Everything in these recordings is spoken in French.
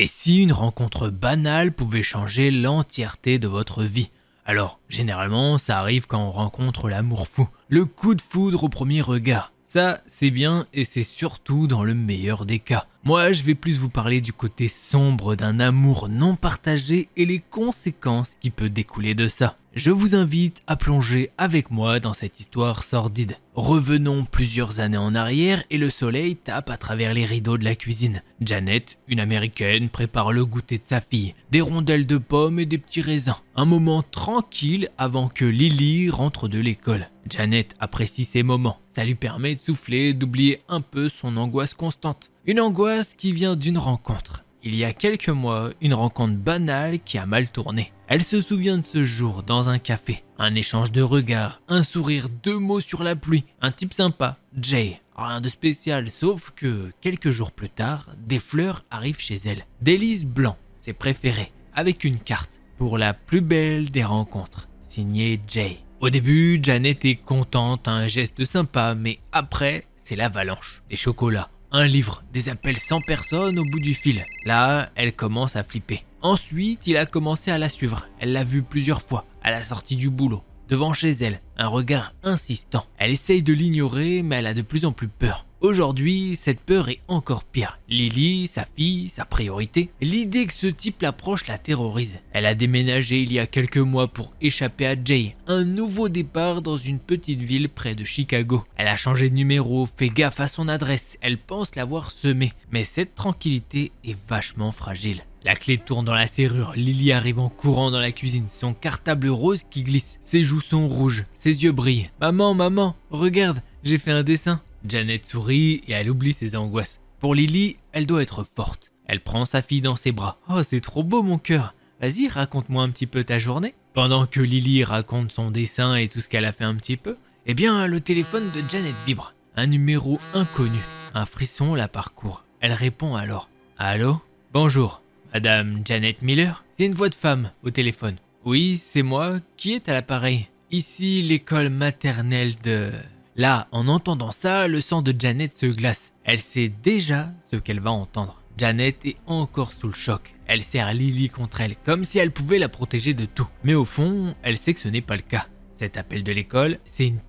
Et si une rencontre banale pouvait changer l'entièreté de votre vie? Alors, généralement, ça arrive quand on rencontre l'amour fou, le coup de foudre au premier regard. Ça, c'est bien et c'est surtout dans le meilleur des cas. Moi, je vais plus vous parler du côté sombre d'un amour non partagé et les conséquences qui peuvent découler de ça. Je vous invite à plonger avec moi dans cette histoire sordide. Revenons plusieurs années en arrière et le soleil tape à travers les rideaux de la cuisine. Janet, une américaine, prépare le goûter de sa fille. Des rondelles de pommes et des petits raisins. Un moment tranquille avant que Lily rentre de l'école. Janet apprécie ces moments. Ça lui permet de souffler, d'oublier un peu son angoisse constante. Une angoisse qui vient d'une rencontre. Il y a quelques mois, une rencontre banale qui a mal tourné. Elle se souvient de ce jour dans un café. Un échange de regards, un sourire, 2 mots sur la pluie. Un type sympa, Jay. Rien de spécial, sauf que quelques jours plus tard, des fleurs arrivent chez elle. Des lys blancs, ses préférés, avec une carte pour la plus belle des rencontres, signée Jay. Au début, Janet est contente, un geste sympa, mais après, c'est l'avalanche. Des chocolats, un livre, des appels sans personne au bout du fil. Là, elle commence à flipper. Ensuite, il a commencé à la suivre. Elle l'a vu plusieurs fois, à la sortie du boulot, devant chez elle, un regard insistant. Elle essaye de l'ignorer, mais elle a de plus en plus peur. Aujourd'hui, cette peur est encore pire. Lily, sa fille, sa priorité. L'idée que ce type l'approche la terrorise. Elle a déménagé il y a quelques mois pour échapper à Jay. Un nouveau départ dans une petite ville près de Chicago. Elle a changé de numéro, fait gaffe à son adresse. Elle pense l'avoir semé. Mais cette tranquillité est vachement fragile. La clé tourne dans la serrure, Lily arrive en courant dans la cuisine, son cartable rose qui glisse, ses joues sont rouges, ses yeux brillent. « Maman, regarde, j'ai fait un dessin !» Janet sourit et elle oublie ses angoisses. Pour Lily, elle doit être forte. Elle prend sa fille dans ses bras. « Oh, c'est trop beau mon cœur. Vas-y, raconte-moi un petit peu ta journée. » Pendant que Lily raconte son dessin et tout ce qu'elle a fait un petit peu, eh bien, le téléphone de Janet vibre. Un numéro inconnu. Un frisson la parcourt. Elle répond alors. « Allô ? Bonjour. Madame Janet Miller ? C'est une voix de femme au téléphone. Oui, c'est moi. Qui est à l'appareil ? Ici, l'école maternelle de... Là, en entendant ça, le sang de Janet se glace. Elle sait déjà ce qu'elle va entendre. Janet est encore sous le choc. Elle serre Lily contre elle, comme si elle pouvait la protéger de tout. Mais au fond, elle sait que ce n'est pas le cas. Cet appel de l'école, c'est une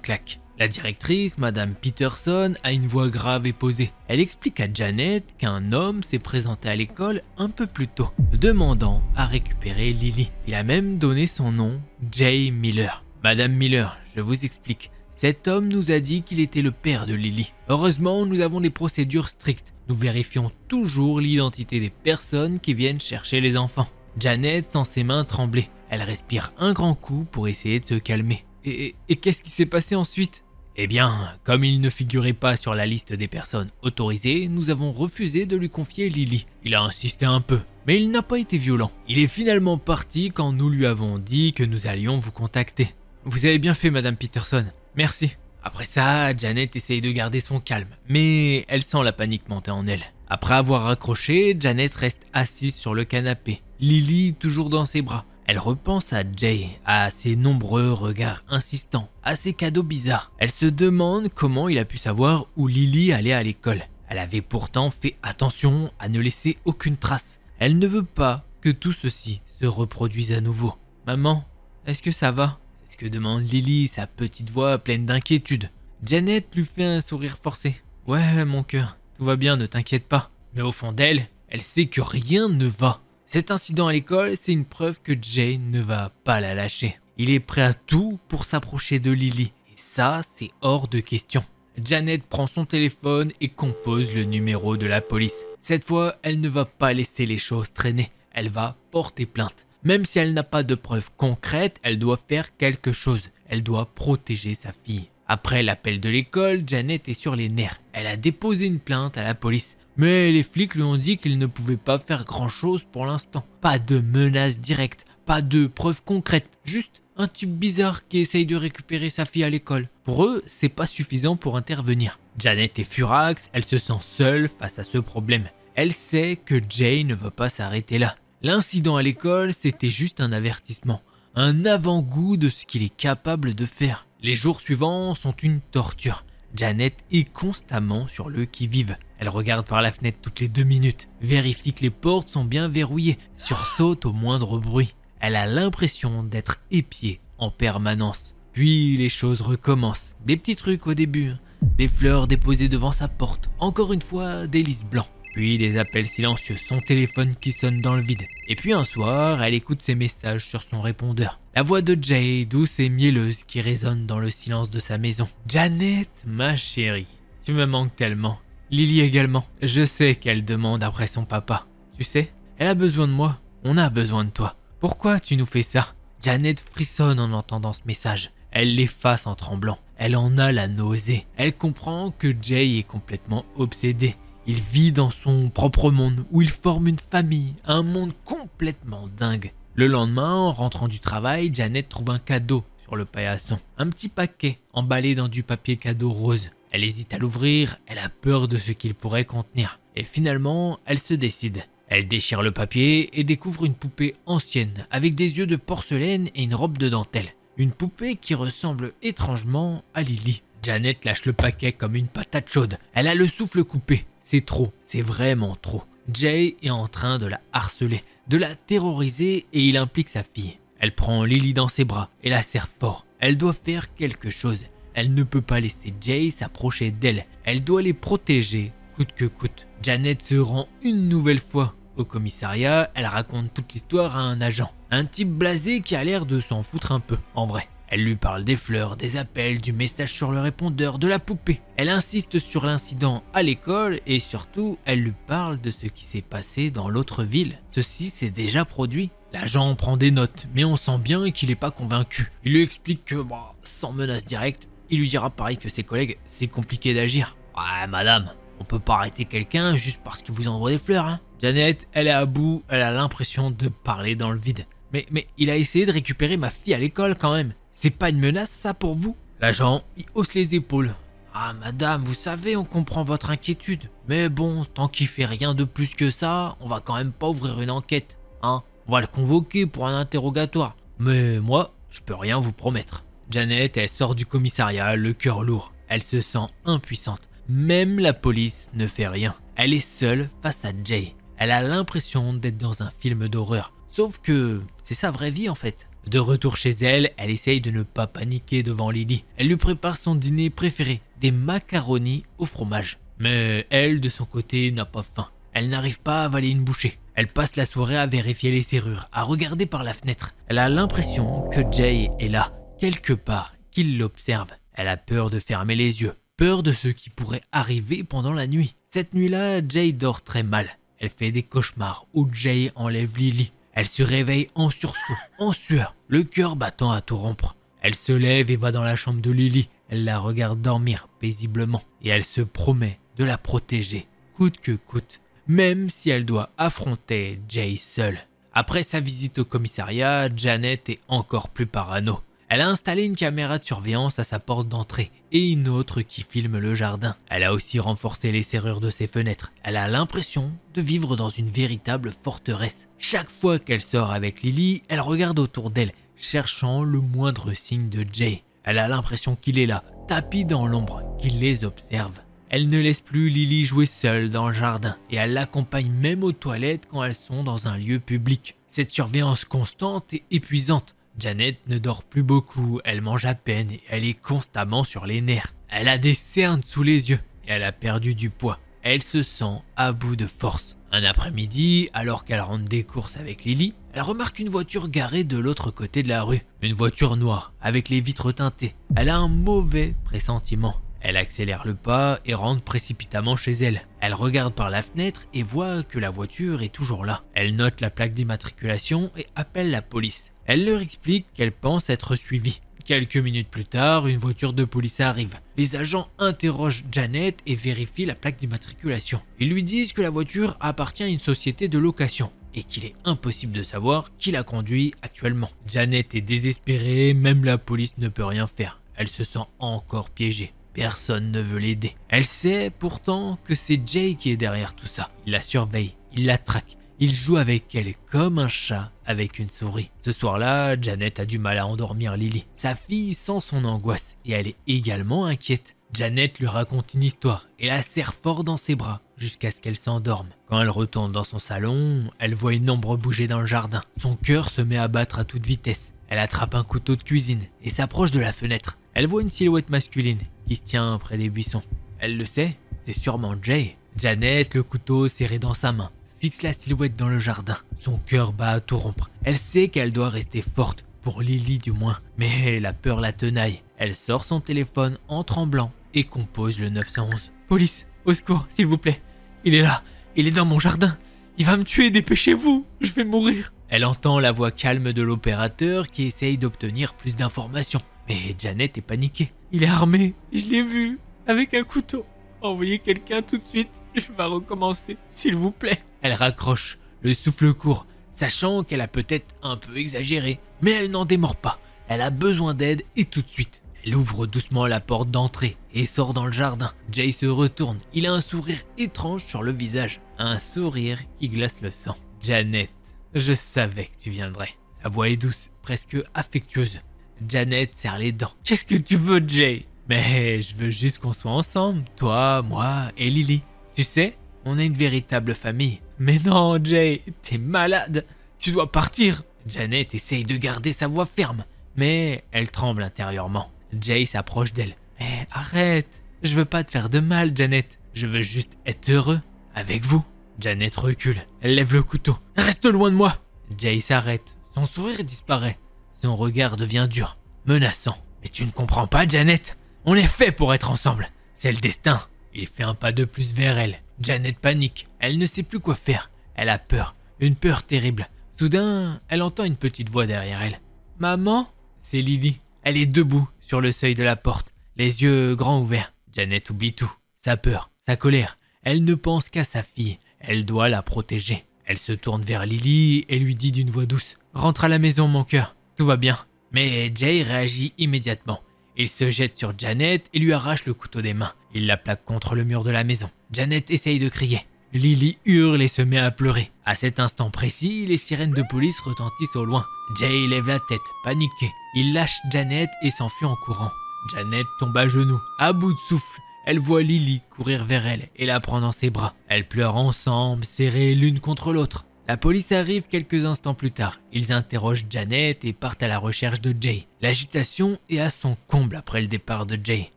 claque. La directrice, Madame Peterson, a une voix grave et posée. Elle explique à Janet qu'un homme s'est présenté à l'école un peu plus tôt, demandant à récupérer Lily. Il a même donné son nom, Jay Miller. Madame Miller, je vous explique. Cet homme nous a dit qu'il était le père de Lily. Heureusement, nous avons des procédures strictes. Nous vérifions toujours l'identité des personnes qui viennent chercher les enfants. Janet sent ses mains trembler. Elle respire un grand coup pour essayer de se calmer. Et qu'est-ce qui s'est passé ensuite ? Eh bien, comme il ne figurait pas sur la liste des personnes autorisées, nous avons refusé de lui confier Lily. Il a insisté un peu, mais il n'a pas été violent. Il est finalement parti quand nous lui avons dit que nous allions vous contacter. Vous avez bien fait, Madame Peterson. Merci. Après ça, Janet essaye de garder son calme, mais elle sent la panique monter en elle. Après avoir raccroché, Janet reste assise sur le canapé, Lily toujours dans ses bras. Elle repense à Jay, à ses nombreux regards insistants, à ses cadeaux bizarres. Elle se demande comment il a pu savoir où Lily allait à l'école. Elle avait pourtant fait attention à ne laisser aucune trace. Elle ne veut pas que tout ceci se reproduise à nouveau. « Maman, est-ce que ça va ?» C'est ce que demande Lily, sa petite voix pleine d'inquiétude. Janet lui fait un sourire forcé. « Ouais, mon cœur, tout va bien, ne t'inquiète pas. » Mais au fond d'elle, elle sait que rien ne va. Cet incident à l'école, c'est une preuve que Jay ne va pas la lâcher. Il est prêt à tout pour s'approcher de Lily. Et ça, c'est hors de question. Janet prend son téléphone et compose le numéro de la police. Cette fois, elle ne va pas laisser les choses traîner. Elle va porter plainte. Même si elle n'a pas de preuves concrètes, elle doit faire quelque chose. Elle doit protéger sa fille. Après l'appel de l'école, Janet est sur les nerfs. Elle a déposé une plainte à la police. Mais les flics lui ont dit qu'ils ne pouvaient pas faire grand-chose pour l'instant. Pas de menaces directes, pas de preuves concrètes, juste un type bizarre qui essaye de récupérer sa fille à l'école. Pour eux, c'est pas suffisant pour intervenir. Janet est furax, elle se sent seule face à ce problème. Elle sait que Jay ne veut pas s'arrêter là. L'incident à l'école, c'était juste un avertissement, un avant-goût de ce qu'il est capable de faire. Les jours suivants sont une torture. Janet est constamment sur le qui-vive. Elle regarde par la fenêtre toutes les 2 minutes, vérifie que les portes sont bien verrouillées, sursaute au moindre bruit. Elle a l'impression d'être épiée en permanence. Puis les choses recommencent. Des petits trucs au début, des fleurs déposées devant sa porte, encore une fois des lys blancs. Puis des appels silencieux, son téléphone qui sonne dans le vide. Et puis un soir, elle écoute ses messages sur son répondeur. La voix de Jay, douce et mielleuse, qui résonne dans le silence de sa maison. « Janet, ma chérie, tu me manques tellement. Lily également. Je sais qu'elle demande après son papa. Tu sais, elle a besoin de moi. On a besoin de toi. Pourquoi tu nous fais ça ?» Janet frissonne en entendant ce message. Elle l'efface en tremblant. Elle en a la nausée. Elle comprend que Jay est complètement obsédé. Il vit dans son propre monde où il forme une famille, un monde complètement dingue. Le lendemain, en rentrant du travail, Janet trouve un cadeau sur le paillasson. Un petit paquet emballé dans du papier cadeau rose. Elle hésite à l'ouvrir, elle a peur de ce qu'il pourrait contenir. Et finalement, elle se décide. Elle déchire le papier et découvre une poupée ancienne avec des yeux de porcelaine et une robe de dentelle. Une poupée qui ressemble étrangement à Lily. Janet lâche le paquet comme une patate chaude. Elle a le souffle coupé. C'est trop, c'est vraiment trop. Jay est en train de la harceler, de la terroriser et il implique sa fille. Elle prend Lily dans ses bras et la serre fort. Elle doit faire quelque chose. Elle ne peut pas laisser Jay s'approcher d'elle. Elle doit les protéger, coûte que coûte. Janet se rend une nouvelle fois au commissariat. Elle raconte toute l'histoire à un agent. Un type blasé qui a l'air de s'en foutre un peu, en vrai. Elle lui parle des fleurs, des appels, du message sur le répondeur, de la poupée. Elle insiste sur l'incident à l'école et surtout, elle lui parle de ce qui s'est passé dans l'autre ville. Ceci s'est déjà produit. L'agent prend des notes, mais on sent bien qu'il n'est pas convaincu. Il lui explique que, sans menace directe, il lui dira pareil que ses collègues, c'est compliqué d'agir. Ouais, madame, on peut pas arrêter quelqu'un juste parce qu'il vous envoie des fleurs, hein. Janet, elle est à bout, elle a l'impression de parler dans le vide. Mais il a essayé de récupérer ma fille à l'école quand même. C'est pas une menace ça pour vous ? L'agent, il hausse les épaules. Ah madame, vous savez, on comprend votre inquiétude. Mais bon, tant qu'il fait rien de plus que ça, on va quand même pas ouvrir une enquête. Hein ? On va le convoquer pour un interrogatoire. Mais moi, je peux rien vous promettre. Janet, elle sort du commissariat, le cœur lourd. Elle se sent impuissante. Même la police ne fait rien. Elle est seule face à Jay. Elle a l'impression d'être dans un film d'horreur. Sauf que c'est sa vraie vie en fait. De retour chez elle, elle essaye de ne pas paniquer devant Lily. Elle lui prépare son dîner préféré, des macaronis au fromage. Mais elle, de son côté, n'a pas faim. Elle n'arrive pas à avaler une bouchée. Elle passe la soirée à vérifier les serrures, à regarder par la fenêtre. Elle a l'impression que Jay est là, quelque part, qu'il l'observe. Elle a peur de fermer les yeux, peur de ce qui pourrait arriver pendant la nuit. Cette nuit-là, Jay dort très mal. Elle fait des cauchemars où Jay enlève Lily. Elle se réveille en sursaut, en sueur, le cœur battant à tout rompre. Elle se lève et va dans la chambre de Lily. Elle la regarde dormir paisiblement et elle se promet de la protéger, coûte que coûte, même si elle doit affronter Jay seule. Après sa visite au commissariat, Janet est encore plus parano. Elle a installé une caméra de surveillance à sa porte d'entrée et une autre qui filme le jardin. Elle a aussi renforcé les serrures de ses fenêtres. Elle a l'impression de vivre dans une véritable forteresse. Chaque fois qu'elle sort avec Lily, elle regarde autour d'elle, cherchant le moindre signe de Jay. Elle a l'impression qu'il est là, tapis dans l'ombre, qu'il les observe. Elle ne laisse plus Lily jouer seule dans le jardin et elle l'accompagne même aux toilettes quand elles sont dans un lieu public. Cette surveillance constante est épuisante. Janet ne dort plus beaucoup, elle mange à peine et elle est constamment sur les nerfs. Elle a des cernes sous les yeux et elle a perdu du poids. Elle se sent à bout de force. Un après-midi, alors qu'elle rentre des courses avec Lily, elle remarque une voiture garée de l'autre côté de la rue. Une voiture noire avec les vitres teintées. Elle a un mauvais pressentiment. Elle accélère le pas et rentre précipitamment chez elle. Elle regarde par la fenêtre et voit que la voiture est toujours là. Elle note la plaque d'immatriculation et appelle la police. Elle leur explique qu'elle pense être suivie. Quelques minutes plus tard, une voiture de police arrive. Les agents interrogent Janet et vérifient la plaque d'immatriculation. Ils lui disent que la voiture appartient à une société de location et qu'il est impossible de savoir qui la conduit actuellement. Janet est désespérée, même la police ne peut rien faire. Elle se sent encore piégée. Personne ne veut l'aider. Elle sait pourtant que c'est Jay qui est derrière tout ça. Il la surveille, il la traque. Il joue avec elle comme un chat avec une souris. Ce soir-là, Janet a du mal à endormir Lily. Sa fille sent son angoisse et elle est également inquiète. Janet lui raconte une histoire et la serre fort dans ses bras jusqu'à ce qu'elle s'endorme. Quand elle retourne dans son salon, elle voit une ombre bouger dans le jardin. Son cœur se met à battre à toute vitesse. Elle attrape un couteau de cuisine et s'approche de la fenêtre. Elle voit une silhouette masculine qui se tient près des buissons. Elle le sait, c'est sûrement Jay. Janet, le couteau serré dans sa main, fixe la silhouette dans le jardin. Son cœur bat à tout rompre. Elle sait qu'elle doit rester forte, pour Lily du moins. Mais la peur la tenaille. Elle sort son téléphone en tremblant et compose le 911. « Police, au secours, s'il vous plaît. Il est là, il est dans mon jardin. Il va me tuer, dépêchez-vous, je vais mourir. » Elle entend la voix calme de l'opérateur qui essaye d'obtenir plus d'informations. Mais Janet est paniquée. « Il est armé, je l'ai vu, avec un couteau. Envoyez quelqu'un tout de suite, je vais recommencer, s'il vous plaît. » Elle raccroche, le souffle court, sachant qu'elle a peut-être un peu exagéré. Mais elle n'en démord pas, elle a besoin d'aide et tout de suite. Elle ouvre doucement la porte d'entrée et sort dans le jardin. Jay se retourne, il a un sourire étrange sur le visage. Un sourire qui glace le sang. « Janet, je savais que tu viendrais. » Sa voix est douce, presque affectueuse. Janet serre les dents. « Qu'est-ce que tu veux, Jay ? Mais je veux juste qu'on soit ensemble, toi, moi et Lily. Tu sais, on est une véritable famille. » « Mais non, Jay, t'es malade. Tu dois partir. » Janet essaye de garder sa voix ferme, mais elle tremble intérieurement. Jay s'approche d'elle. « Mais arrête, je veux pas te faire de mal, Janet. Je veux juste être heureux avec vous. » Janet recule, elle lève le couteau. « Reste loin de moi !» Jay s'arrête, son sourire disparaît. Son regard devient dur, menaçant. « Mais tu ne comprends pas, Janet. On est fait pour être ensemble. C'est le destin. » Il fait un pas de plus vers elle. Janet panique, elle ne sait plus quoi faire. Elle a peur, une peur terrible. Soudain, elle entend une petite voix derrière elle. « Maman ?» C'est Lily. Elle est debout sur le seuil de la porte, les yeux grands ouverts. Janet oublie tout, sa peur, sa colère. Elle ne pense qu'à sa fille, elle doit la protéger. Elle se tourne vers Lily et lui dit d'une voix douce « Rentre à la maison, mon cœur, tout va bien. » Mais Jay réagit immédiatement. Il se jette sur Janet et lui arrache le couteau des mains. Il la plaque contre le mur de la maison. Janet essaye de crier. Lily hurle et se met à pleurer. À cet instant précis, les sirènes de police retentissent au loin. Jay lève la tête, paniqué. Il lâche Janet et s'enfuit en courant. Janet tombe à genoux, à bout de souffle. Elle voit Lily courir vers elle et la prendre dans ses bras. Elles pleurent ensemble, serrées l'une contre l'autre. La police arrive quelques instants plus tard. Ils interrogent Janet et partent à la recherche de Jay. L'agitation est à son comble après le départ de Jay.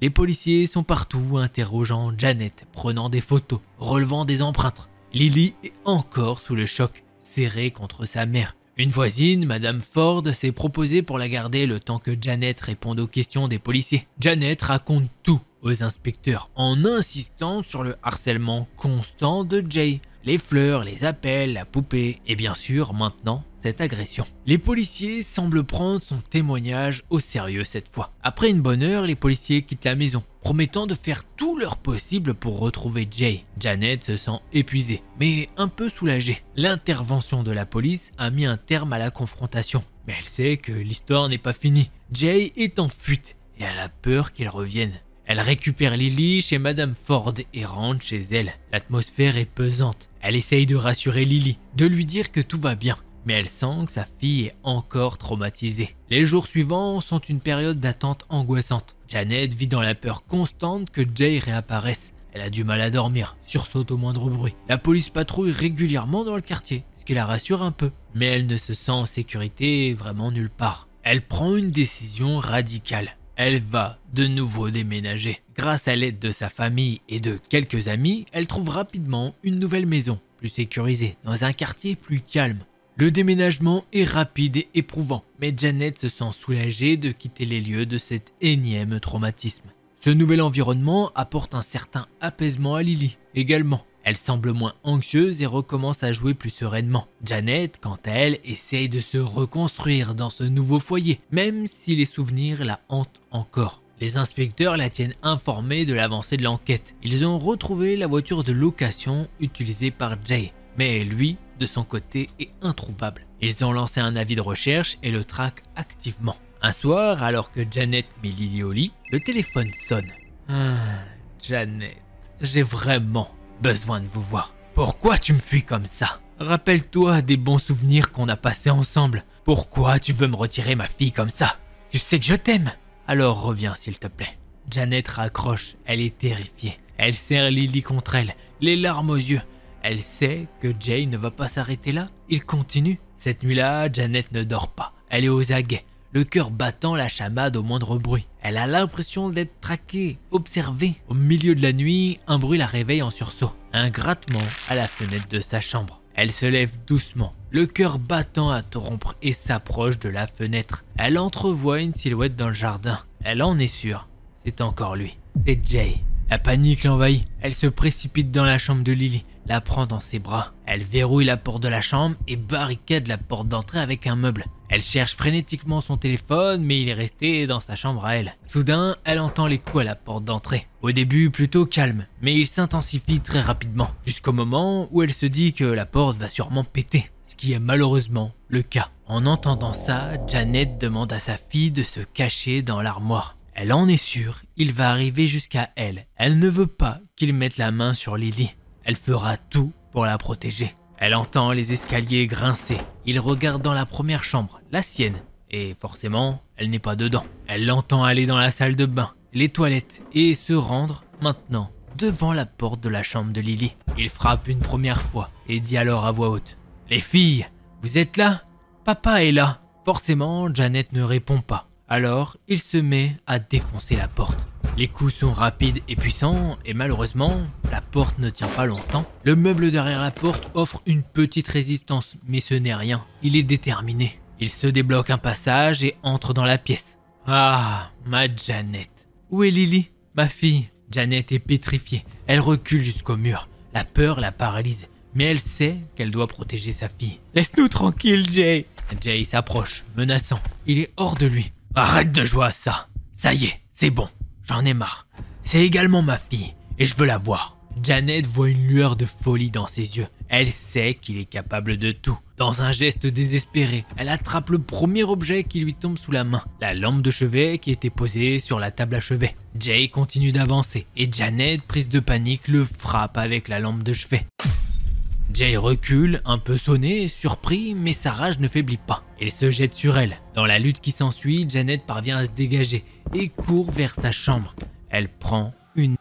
Les policiers sont partout interrogeant Janet, prenant des photos, relevant des empreintes. Lily est encore sous le choc, serrée contre sa mère. Une voisine, Madame Ford, s'est proposée pour la garder le temps que Janet réponde aux questions des policiers. Janet raconte tout aux inspecteurs en insistant sur le harcèlement constant de Jay. Les fleurs, les appels, la poupée et bien sûr maintenant cette agression. Les policiers semblent prendre son témoignage au sérieux cette fois. Après une bonne heure, les policiers quittent la maison, promettant de faire tout leur possible pour retrouver Jay. Janet se sent épuisée, mais un peu soulagée. L'intervention de la police a mis un terme à la confrontation. Mais elle sait que l'histoire n'est pas finie. Jay est en fuite et elle a peur qu'il revienne. Elle récupère Lily chez Madame Ford et rentre chez elle. L'atmosphère est pesante. Elle essaye de rassurer Lily, de lui dire que tout va bien. Mais elle sent que sa fille est encore traumatisée. Les jours suivants sont une période d'attente angoissante. Janet vit dans la peur constante que Jay réapparaisse. Elle a du mal à dormir, sursaute au moindre bruit. La police patrouille régulièrement dans le quartier, ce qui la rassure un peu. Mais elle ne se sent en sécurité vraiment nulle part. Elle prend une décision radicale. Elle va de nouveau déménager. Grâce à l'aide de sa famille et de quelques amis, elle trouve rapidement une nouvelle maison, plus sécurisée, dans un quartier plus calme. Le déménagement est rapide et éprouvant, mais Janet se sent soulagée de quitter les lieux de cet énième traumatisme. Ce nouvel environnement apporte un certain apaisement à Lily également. Elle semble moins anxieuse et recommence à jouer plus sereinement. Janet, quant à elle, essaye de se reconstruire dans ce nouveau foyer, même si les souvenirs la hantent encore. Les inspecteurs la tiennent informée de l'avancée de l'enquête. Ils ont retrouvé la voiture de location utilisée par Jay, mais lui, de son côté, est introuvable. Ils ont lancé un avis de recherche et le traquent activement. Un soir, alors que Janet met Lily au lit, le téléphone sonne. Janet, j'ai vraiment besoin de vous voir. Pourquoi tu me fuis comme ça? Rappelle-toi des bons souvenirs qu'on a passés ensemble. Pourquoi tu veux me retirer ma fille comme ça? Tu sais que je t'aime. Alors reviens s'il te plaît. Janet raccroche, elle est terrifiée. Elle serre Lily contre elle, les larmes aux yeux. Elle sait que Jay ne va pas s'arrêter là, il continue. Cette nuit-là, Janet ne dort pas, elle est aux aguets, le cœur battant la chamade au moindre bruit. Elle a l'impression d'être traquée, observée. Au milieu de la nuit, un bruit la réveille en sursaut, un grattement à la fenêtre de sa chambre. Elle se lève doucement, le cœur battant à tout rompre et s'approche de la fenêtre. Elle entrevoit une silhouette dans le jardin. Elle en est sûre, c'est encore lui, c'est Jay. La panique l'envahit, elle se précipite dans la chambre de Lily, la prend dans ses bras. Elle verrouille la porte de la chambre et barricade la porte d'entrée avec un meuble. Elle cherche frénétiquement son téléphone, mais il est resté dans sa chambre à elle. Soudain, elle entend les coups à la porte d'entrée. Au début, plutôt calme, mais il s'intensifie très rapidement, jusqu'au moment où elle se dit que la porte va sûrement péter, ce qui est malheureusement le cas. En entendant ça, Janet demande à sa fille de se cacher dans l'armoire. Elle en est sûre, il va arriver jusqu'à elle. Elle ne veut pas qu'il mette la main sur Lily. Elle fera tout pour la protéger. Elle entend les escaliers grincer. Il regarde dans la première chambre, la sienne. Et forcément, elle n'est pas dedans. Elle l'entend aller dans la salle de bain, les toilettes et se rendre, maintenant, devant la porte de la chambre de Lily. Il frappe une première fois et dit alors à voix haute : « Les filles, vous êtes là ? Papa est là !» Forcément, Janet ne répond pas. Alors, il se met à défoncer la porte. Les coups sont rapides et puissants et malheureusement, la porte ne tient pas longtemps. Le meuble derrière la porte offre une petite résistance, mais ce n'est rien. Il est déterminé. Il se débloque un passage et entre dans la pièce. Ah, ma Janet. Où est Lily, ma fille ? Janet est pétrifiée. Elle recule jusqu'au mur. La peur la paralyse, mais elle sait qu'elle doit protéger sa fille. Laisse-nous tranquille, Jay. Jay s'approche, menaçant. Il est hors de lui. Arrête de jouer à ça. Ça y est, c'est bon. J'en ai marre. C'est également ma fille et je veux la voir. Janet voit une lueur de folie dans ses yeux. Elle sait qu'il est capable de tout. Dans un geste désespéré, elle attrape le premier objet qui lui tombe sous la main, la lampe de chevet qui était posée sur la table à chevet. Jay continue d'avancer et Janet, prise de panique, le frappe avec la lampe de chevet. Jay recule, un peu sonné, surpris, mais sa rage ne faiblit pas. Il se jette sur elle. Dans la lutte qui s'ensuit, Janet parvient à se dégager et court vers sa chambre. Elle prend une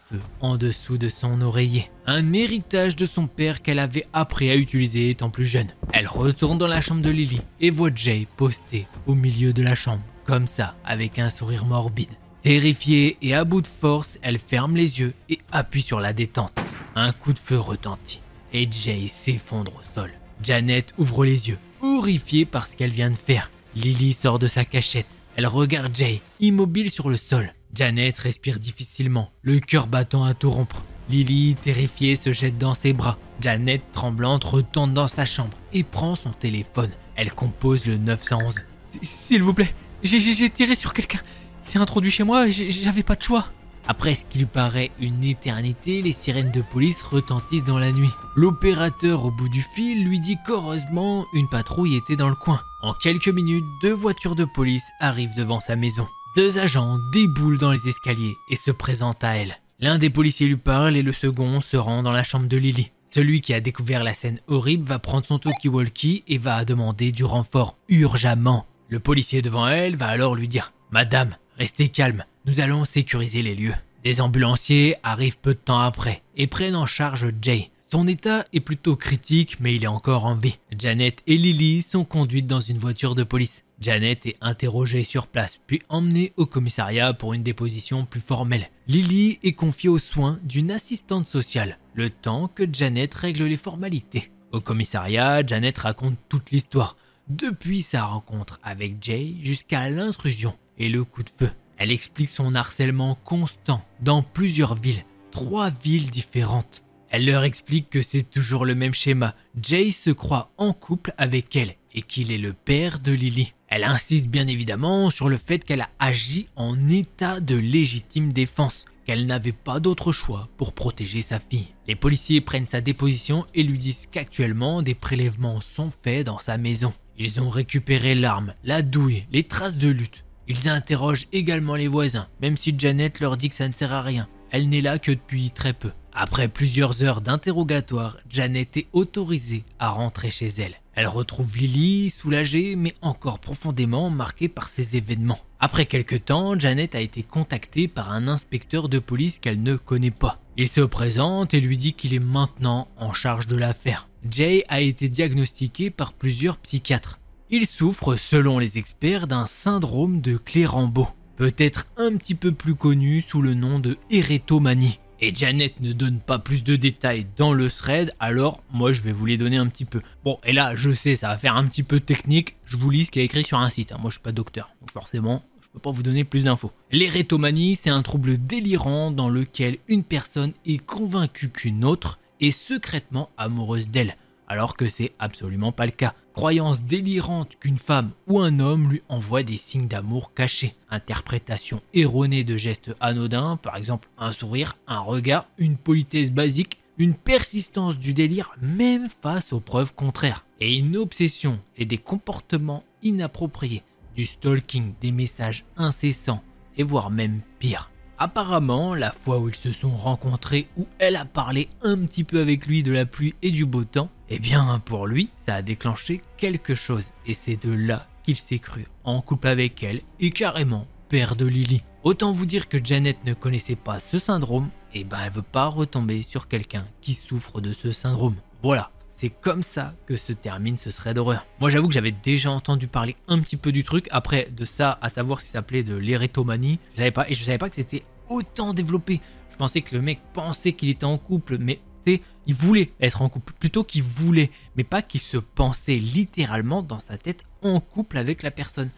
feu en dessous de son oreiller. Un héritage de son père qu'elle avait appris à utiliser étant plus jeune. Elle retourne dans la chambre de Lily et voit Jay posté au milieu de la chambre, comme ça, avec un sourire morbide. Terrifiée et à bout de force, elle ferme les yeux et appuie sur la détente. Un coup de feu retentit et Jay s'effondre au sol. Janet ouvre les yeux, horrifiée par ce qu'elle vient de faire. Lily sort de sa cachette. Elle regarde Jay, immobile sur le sol. Janet respire difficilement, le cœur battant à tout rompre. Lily, terrifiée, se jette dans ses bras. Janet, tremblante, retourne dans sa chambre et prend son téléphone. Elle compose le 911. S'il vous plaît, j'ai tiré sur quelqu'un. Il s'est introduit chez moi, j'avais pas de choix. Après ce qui lui paraît une éternité, les sirènes de police retentissent dans la nuit. L'opérateur au bout du fil lui dit qu'heureusement, une patrouille était dans le coin. En quelques minutes, 2 voitures de police arrivent devant sa maison. 2 agents déboulent dans les escaliers et se présentent à elle. L'un des policiers lui parle et le second se rend dans la chambre de Lily. Celui qui a découvert la scène horrible va prendre son talkie-walkie et va demander du renfort, urgemment. Le policier devant elle va alors lui dire « Madame, restez calme, nous allons sécuriser les lieux. » Des ambulanciers arrivent peu de temps après et prennent en charge Jay. Son état est plutôt critique, mais il est encore en vie. Janet et Lily sont conduites dans une voiture de police. Janet est interrogée sur place, puis emmenée au commissariat pour une déposition plus formelle. Lily est confiée aux soins d'une assistante sociale, le temps que Janet règle les formalités. Au commissariat, Janet raconte toute l'histoire, depuis sa rencontre avec Jay jusqu'à l'intrusion et le coup de feu. Elle explique son harcèlement constant dans plusieurs villes, 3 villes différentes. Elle leur explique que c'est toujours le même schéma. Jay se croit en couple avec elle et qu'il est le père de Lily. Elle insiste bien évidemment sur le fait qu'elle a agi en état de légitime défense, qu'elle n'avait pas d'autre choix pour protéger sa fille. Les policiers prennent sa déposition et lui disent qu'actuellement des prélèvements sont faits dans sa maison. Ils ont récupéré l'arme, la douille, les traces de lutte. Ils interrogent également les voisins, même si Janet leur dit que ça ne sert à rien. Elle n'est là que depuis très peu. Après plusieurs heures d'interrogatoire, Janet est autorisée à rentrer chez elle. Elle retrouve Lily, soulagée mais encore profondément marquée par ces événements. Après quelques temps, Janet a été contactée par un inspecteur de police qu'elle ne connaît pas. Il se présente et lui dit qu'il est maintenant en charge de l'affaire. Jay a été diagnostiqué par plusieurs psychiatres. Il souffre, selon les experts, d'un syndrome de Clérambault, peut-être un petit peu plus connu sous le nom de éréthomanie. Et Janet ne donne pas plus de détails dans le thread, alors moi je vais vous les donner un petit peu. Bon, et là je sais, ça va faire un petit peu technique, je vous lis ce qui est écrit sur un site, moi je suis pas docteur, donc forcément je peux pas vous donner plus d'infos. L'éréthomanie, c'est un trouble délirant dans lequel une personne est convaincue qu'une autre est secrètement amoureuse d'elle, alors que c'est absolument pas le cas. Croyance délirante qu'une femme ou un homme lui envoie des signes d'amour cachés. Interprétation erronée de gestes anodins, par exemple un sourire, un regard, une politesse basique, une persistance du délire même face aux preuves contraires. Et une obsession et des comportements inappropriés, du stalking, des messages incessants et voire même pire. Apparemment, la fois où ils se sont rencontrés, où elle a parlé un petit peu avec lui de la pluie et du beau temps, eh bien pour lui, ça a déclenché quelque chose. Et c'est de là qu'il s'est cru en couple avec elle et carrément père de Lily. Autant vous dire que Janet ne connaissait pas ce syndrome, et ben elle veut pas retomber sur quelqu'un qui souffre de ce syndrome. Voilà. C'est comme ça que se termine ce thread d'horreur. Moi j'avoue que j'avais déjà entendu parler un petit peu du truc. Après de ça à savoir si ça s'appelait de l'éréthomanie, je savais pas. Et je savais pas que c'était autant développé. Je pensais que le mec pensait qu'il était en couple, mais tu sais, il voulait être en couple. Plutôt qu'il voulait, mais pas qu'il se pensait littéralement dans sa tête en couple avec la personne.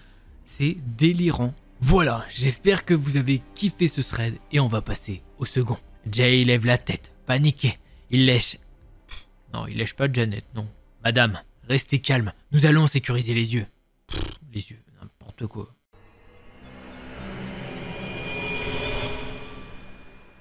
C'est délirant. Voilà, j'espère que vous avez kiffé ce thread et on va passer au second. Jay lève la tête, paniqué. Il lèche... Non, il lèche pas Janet, non. Madame, restez calme, nous allons sécuriser les yeux. Les yeux, n'importe quoi.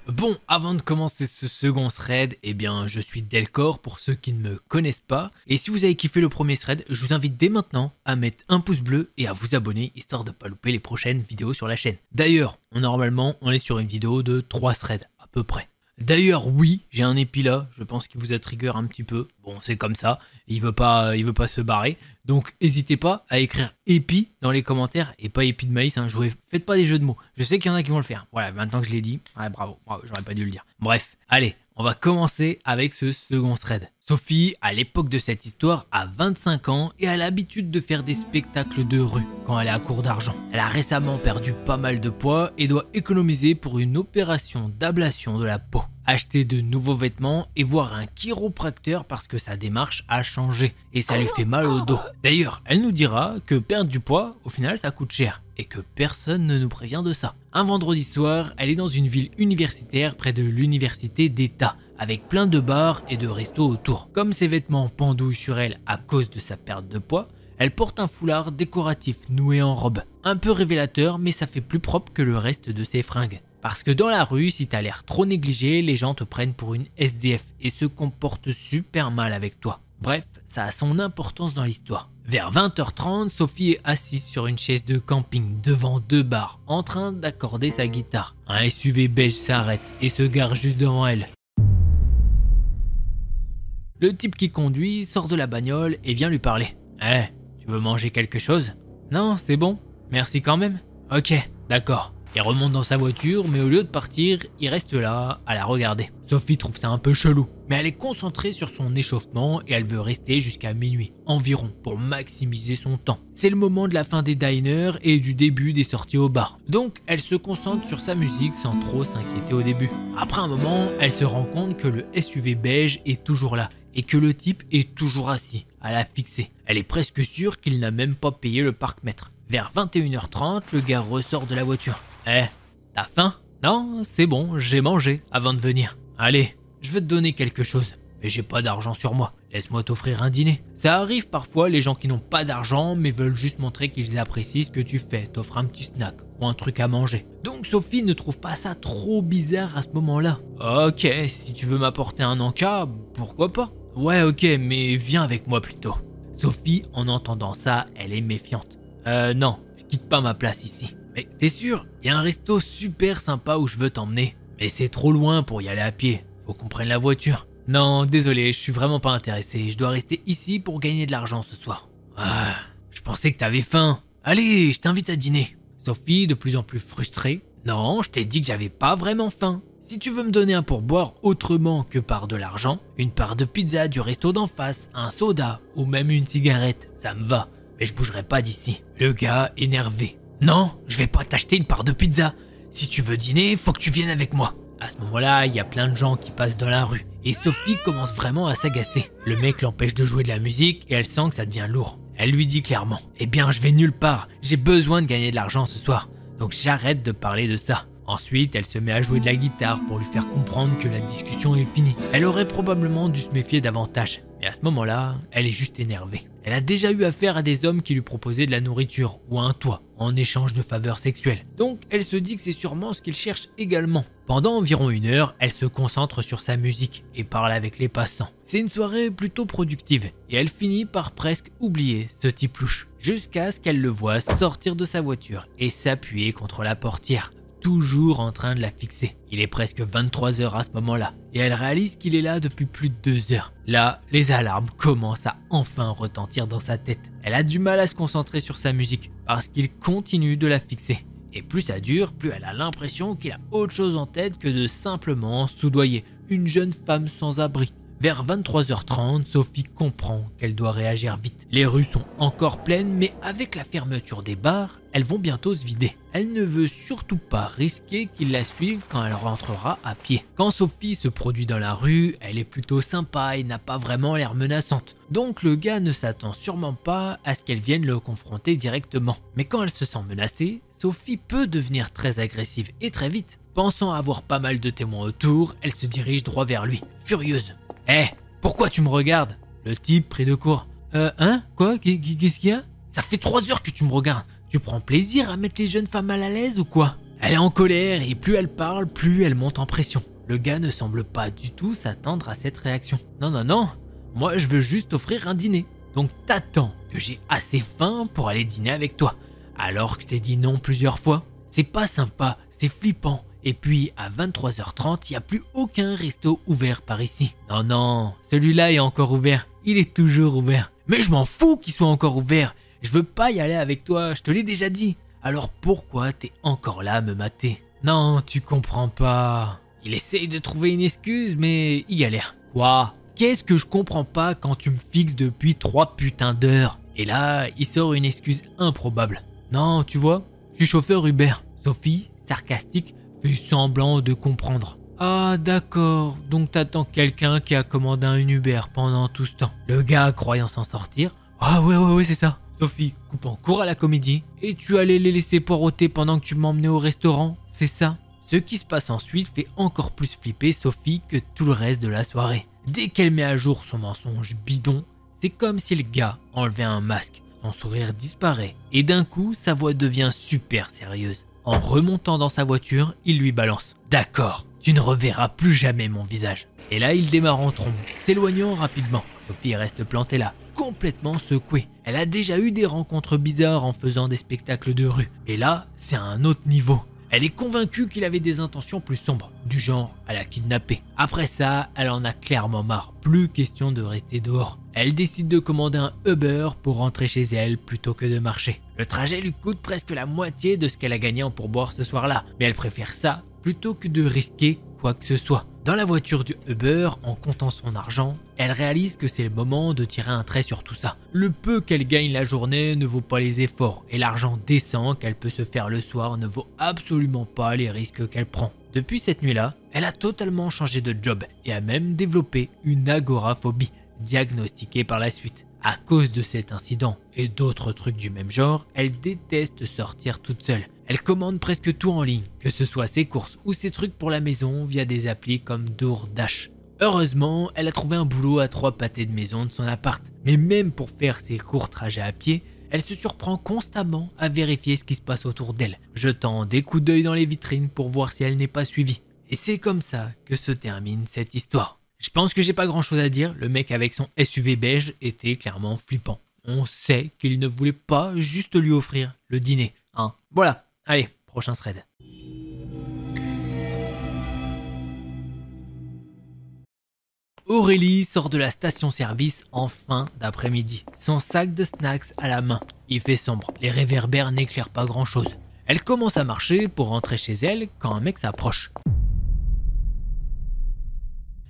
Bon, avant de commencer ce second thread, eh bien, je suis Delcor pour ceux qui ne me connaissent pas. Et si vous avez kiffé le premier thread, je vous invite dès maintenant à mettre un pouce bleu et à vous abonner, histoire de ne pas louper les prochaines vidéos sur la chaîne. D'ailleurs, normalement, on est sur une vidéo de 3 threads, à peu près. D'ailleurs, oui, j'ai un épi là, je pense qu'il vous a trigger un petit peu. Bon, c'est comme ça, il veut pas se barrer. Donc, n'hésitez pas à écrire épi dans les commentaires et pas épi de maïs. Hein. Faites pas des jeux de mots. Je sais qu'il y en a qui vont le faire. Voilà, maintenant que je l'ai dit, ouais, bravo, j'aurais pas dû le dire. Bref, allez, on va commencer avec ce second thread. Sophie, à l'époque de cette histoire, a 25 ans et a l'habitude de faire des spectacles de rue quand elle est à court d'argent. Elle a récemment perdu pas mal de poids et doit économiser pour une opération d'ablation de la peau. Acheter de nouveaux vêtements et voir un chiropracteur parce que sa démarche a changé et ça lui fait mal au dos. D'ailleurs, elle nous dira que perdre du poids, au final, ça coûte cher et que personne ne nous prévient de ça. Un vendredi soir, elle est dans une ville universitaire près de l'université d'État, avec plein de bars et de restos autour. Comme ses vêtements pendouillent sur elle à cause de sa perte de poids, elle porte un foulard décoratif noué en robe. Un peu révélateur, mais ça fait plus propre que le reste de ses fringues. Parce que dans la rue, si t'as l'air trop négligé, les gens te prennent pour une SDF et se comportent super mal avec toi. Bref, ça a son importance dans l'histoire. Vers 20h30, Sophie est assise sur une chaise de camping devant 2 bars, en train d'accorder sa guitare. Un SUV beige s'arrête et se gare juste devant elle. Le type qui conduit sort de la bagnole et vient lui parler. « Eh, tu veux manger quelque chose ? Non, c'est bon. Merci quand même. Ok, d'accord. » Il remonte dans sa voiture, mais au lieu de partir, il reste là, à la regarder. Sophie trouve ça un peu chelou, mais elle est concentrée sur son échauffement et elle veut rester jusqu'à minuit, environ, pour maximiser son temps. C'est le moment de la fin des diners et du début des sorties au bar. Donc, elle se concentre sur sa musique sans trop s'inquiéter au début. Après un moment, elle se rend compte que le SUV beige est toujours là et que le type est toujours assis, à la fixer. Elle est presque sûre qu'il n'a même pas payé le parc-mètre. Vers 21h30, le gars ressort de la voiture. « Eh, t'as faim ? Non, c'est bon, j'ai mangé avant de venir. Allez, je veux te donner quelque chose. Mais j'ai pas d'argent sur moi. Laisse-moi t'offrir un dîner. » Ça arrive parfois les gens qui n'ont pas d'argent mais veulent juste montrer qu'ils apprécient ce que tu fais. T'offres un petit snack ou un truc à manger. Donc Sophie ne trouve pas ça trop bizarre à ce moment-là. « Ok, si tu veux m'apporter un encas, pourquoi pas ? Ouais, ok, mais viens avec moi plutôt. » Sophie, en entendant ça, elle est méfiante. Non, je quitte pas ma place ici. » Mais t'es sûr, il y a un resto super sympa où je veux t'emmener. Mais c'est trop loin pour y aller à pied, faut qu'on prenne la voiture. Non, désolé, je suis vraiment pas intéressé, je dois rester ici pour gagner de l'argent ce soir. Ah, je pensais que t'avais faim. Allez, je t'invite à dîner. Sophie, de plus en plus frustrée. Non, je t'ai dit que j'avais pas vraiment faim. Si tu veux me donner un pourboire autrement que par de l'argent, une part de pizza du resto d'en face, un soda ou même une cigarette, ça me va. Mais je bougerai pas d'ici. Le gars énervé. Non, je vais pas t'acheter une part de pizza. Si tu veux dîner, faut que tu viennes avec moi. À ce moment-là, il y a plein de gens qui passent dans la rue. Et Sophie commence vraiment à s'agacer. Le mec l'empêche de jouer de la musique et elle sent que ça devient lourd. Elle lui dit clairement « Eh bien, je vais nulle part. J'ai besoin de gagner de l'argent ce soir. Donc j'arrête de parler de ça. » Ensuite, elle se met à jouer de la guitare pour lui faire comprendre que la discussion est finie. Elle aurait probablement dû se méfier davantage. Mais à ce moment-là, elle est juste énervée. Elle a déjà eu affaire à des hommes qui lui proposaient de la nourriture ou un toit en échange de faveurs sexuelles. Donc elle se dit que c'est sûrement ce qu'il cherche également. Pendant environ 1 heure, elle se concentre sur sa musique et parle avec les passants. C'est une soirée plutôt productive et elle finit par presque oublier ce type louche. Jusqu'à ce qu'elle le voie sortir de sa voiture et s'appuyer contre la portière, toujours en train de la fixer. Il est presque 23 h à ce moment-là et elle réalise qu'il est là depuis plus de 2 heures. Là, les alarmes commencent à enfin retentir dans sa tête. Elle a du mal à se concentrer sur sa musique parce qu'il continue de la fixer. Et plus ça dure, plus elle a l'impression qu'il a autre chose en tête que de simplement soudoyer une jeune femme sans abri. Vers 23h30, Sophie comprend qu'elle doit réagir vite. Les rues sont encore pleines, mais avec la fermeture des bars, elles vont bientôt se vider. Elle ne veut surtout pas risquer qu'ils la suivent quand elle rentrera à pied. Quand Sophie se produit dans la rue, elle est plutôt sympa et n'a pas vraiment l'air menaçante. Donc le gars ne s'attend sûrement pas à ce qu'elle vienne le confronter directement. Mais quand elle se sent menacée, Sophie peut devenir très agressive et très vite. Pensant avoir pas mal de témoins autour, elle se dirige droit vers lui, furieuse. « Hé, pourquoi tu me regardes ?» Le type pris de court. Hein ? Quoi ? Qu'est-ce qu'il y a ? Ça fait 3 heures que tu me regardes. Tu prends plaisir à mettre les jeunes femmes mal à l'aise ou quoi ? Elle est en colère et plus elle parle, plus elle monte en pression. Le gars ne semble pas du tout s'attendre à cette réaction. Non. Moi je veux juste offrir un dîner. Donc t'attends que j'ai assez faim pour aller dîner avec toi. Alors que je t'ai dit non plusieurs fois. C'est pas sympa, c'est flippant. Et puis, à 23h30, il n'y a plus aucun resto ouvert par ici. Non, celui-là est encore ouvert. Il est toujours ouvert. Mais je m'en fous qu'il soit encore ouvert. Je veux pas y aller avec toi, je te l'ai déjà dit. Alors pourquoi t'es encore là à me mater ? Non, tu comprends pas. Il essaye de trouver une excuse, mais il galère. Quoi ? Qu'est-ce que je comprends pas quand tu me fixes depuis 3 putains d'heures ? Et là, il sort une excuse improbable. Non, tu vois, je suis chauffeur Uber. Sophie, sarcastique, fait semblant de comprendre. Ah d'accord, donc t'attends quelqu'un qui a commandé un Uber pendant tout ce temps. Le gars, croyant s'en sortir. Ah ouais, c'est ça. Sophie, coupant court à la comédie. Et tu allais les laisser poireauter pendant que tu m'emmenais au restaurant, c'est ça ? Ce qui se passe ensuite fait encore plus flipper Sophie que tout le reste de la soirée. Dès qu'elle met à jour son mensonge bidon, c'est comme si le gars enlevait un masque. Son sourire disparaît et d'un coup, sa voix devient super sérieuse. En remontant dans sa voiture, il lui balance « D'accord, tu ne reverras plus jamais mon visage ». Et là, il démarre en trombe, s'éloignant rapidement. Sophie reste plantée là, complètement secouée. Elle a déjà eu des rencontres bizarres en faisant des spectacles de rue. Et là, c'est à un autre niveau. Elle est convaincue qu'il avait des intentions plus sombres, du genre à la kidnapper. Après ça, elle en a clairement marre, plus question de rester dehors. Elle décide de commander un Uber pour rentrer chez elle plutôt que de marcher. Le trajet lui coûte presque la moitié de ce qu'elle a gagné en pourboire ce soir-là, mais elle préfère ça plutôt que de risquer quoi que ce soit. Dans la voiture du Uber, en comptant son argent, elle réalise que c'est le moment de tirer un trait sur tout ça. Le peu qu'elle gagne la journée ne vaut pas les efforts et l'argent décent qu'elle peut se faire le soir ne vaut absolument pas les risques qu'elle prend. Depuis cette nuit-là, elle a totalement changé de job et a même développé une agoraphobie, diagnostiquée par la suite. À cause de cet incident et d'autres trucs du même genre, elle déteste sortir toute seule. Elle commande presque tout en ligne, que ce soit ses courses ou ses trucs pour la maison via des applis comme DoorDash. Heureusement, elle a trouvé un boulot à 3 pâtés de maison de son appart. Mais même pour faire ses courts trajets à pied, elle se surprend constamment à vérifier ce qui se passe autour d'elle, jetant des coups d'œil dans les vitrines pour voir si elle n'est pas suivie. Et c'est comme ça que se termine cette histoire. Je pense que j'ai pas grand chose à dire, le mec avec son SUV beige était clairement flippant. On sait qu'il ne voulait pas juste lui offrir le dîner, hein. Voilà, allez, prochain thread. Aurélie sort de la station-service en fin d'après-midi, son sac de snacks à la main. Il fait sombre, les réverbères n'éclairent pas grand-chose. Elle commence à marcher pour rentrer chez elle quand un mec s'approche.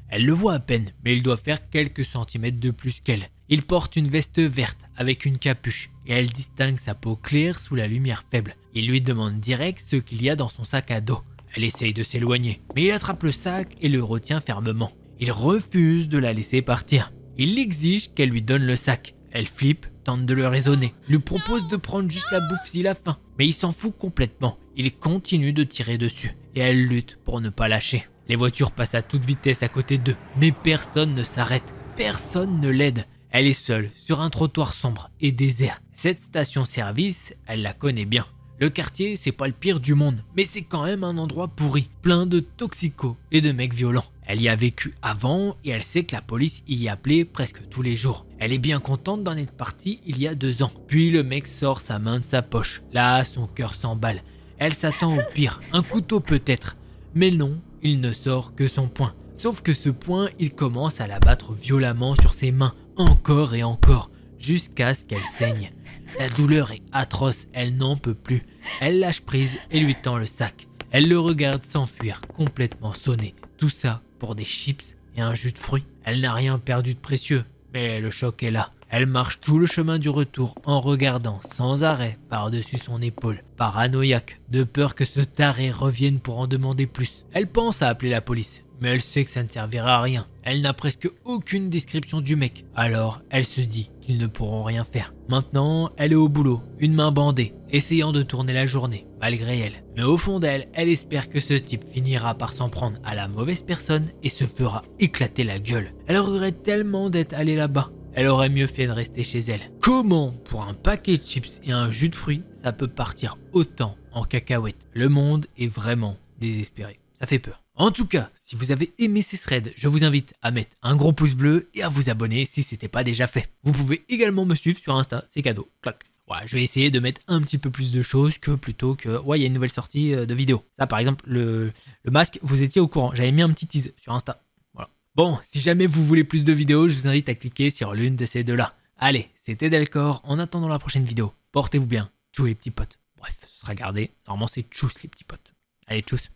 Elle le voit à peine, mais il doit faire quelques centimètres de plus qu'elle. Il porte une veste verte avec une capuche et elle distingue sa peau claire sous la lumière faible. Il lui demande direct ce qu'il y a dans son sac à dos. Elle essaye de s'éloigner, mais il attrape le sac et le retient fermement. Il refuse de la laisser partir. Il exige qu'elle lui donne le sac. Elle flippe, tente de le raisonner, lui propose de prendre juste la bouffe s'il a faim. Mais il s'en fout complètement. Il continue de tirer dessus et elle lutte pour ne pas lâcher. Les voitures passent à toute vitesse à côté d'eux, mais personne ne s'arrête, personne ne l'aide. Elle est seule, sur un trottoir sombre et désert. Cette station-service, elle la connaît bien. Le quartier, c'est pas le pire du monde, mais c'est quand même un endroit pourri, plein de toxicos et de mecs violents. Elle y a vécu avant et elle sait que la police y appelait presque tous les jours. Elle est bien contente d'en être partie il y a 2 ans. Puis le mec sort sa main de sa poche. Là, son cœur s'emballe. Elle s'attend au pire, un couteau peut-être. Mais non, il ne sort que son poing. Sauf que ce poing, il commence à la battre violemment sur ses mains, encore et encore, jusqu'à ce qu'elle saigne. La douleur est atroce, elle n'en peut plus. Elle lâche prise et lui tend le sac. Elle le regarde s'enfuir, complètement sonné. Tout ça pour des chips et un jus de fruits. Elle n'a rien perdu de précieux, mais le choc est là. Elle marche tout le chemin du retour en regardant sans arrêt par-dessus son épaule, paranoïaque, de peur que ce taré revienne pour en demander plus. Elle pense à appeler la police, mais elle sait que ça ne servira à rien. Elle n'a presque aucune description du mec, alors elle se dit qu'ils ne pourront rien faire. Maintenant, elle est au boulot, une main bandée, essayant de tourner la journée, malgré elle. Mais au fond d'elle, elle espère que ce type finira par s'en prendre à la mauvaise personne et se fera éclater la gueule. Elle regrette tellement d'être allée là-bas. Elle aurait mieux fait de rester chez elle. Comment, pour un paquet de chips et un jus de fruits, ça peut partir autant en cacahuète? Le monde est vraiment désespéré. Ça fait peur. En tout cas, si vous avez aimé ces threads, je vous invite à mettre un gros pouce bleu et à vous abonner si ce n'était pas déjà fait. Vous pouvez également me suivre sur Insta, c'est cadeau. Clac. Ouais, je vais essayer de mettre un petit peu plus de choses que plutôt que... Ouais, il y a une nouvelle sortie de vidéo. Ça, par exemple, le masque, vous étiez au courant. J'avais mis un petit tease sur Insta. Voilà. Bon, si jamais vous voulez plus de vidéos, je vous invite à cliquer sur l'une de ces deux-là. Allez, c'était Delcor. En attendant la prochaine vidéo, portez-vous bien, tous les petits potes. Bref, ce sera gardé. Normalement, c'est tchuss les petits potes. Allez, tchuss.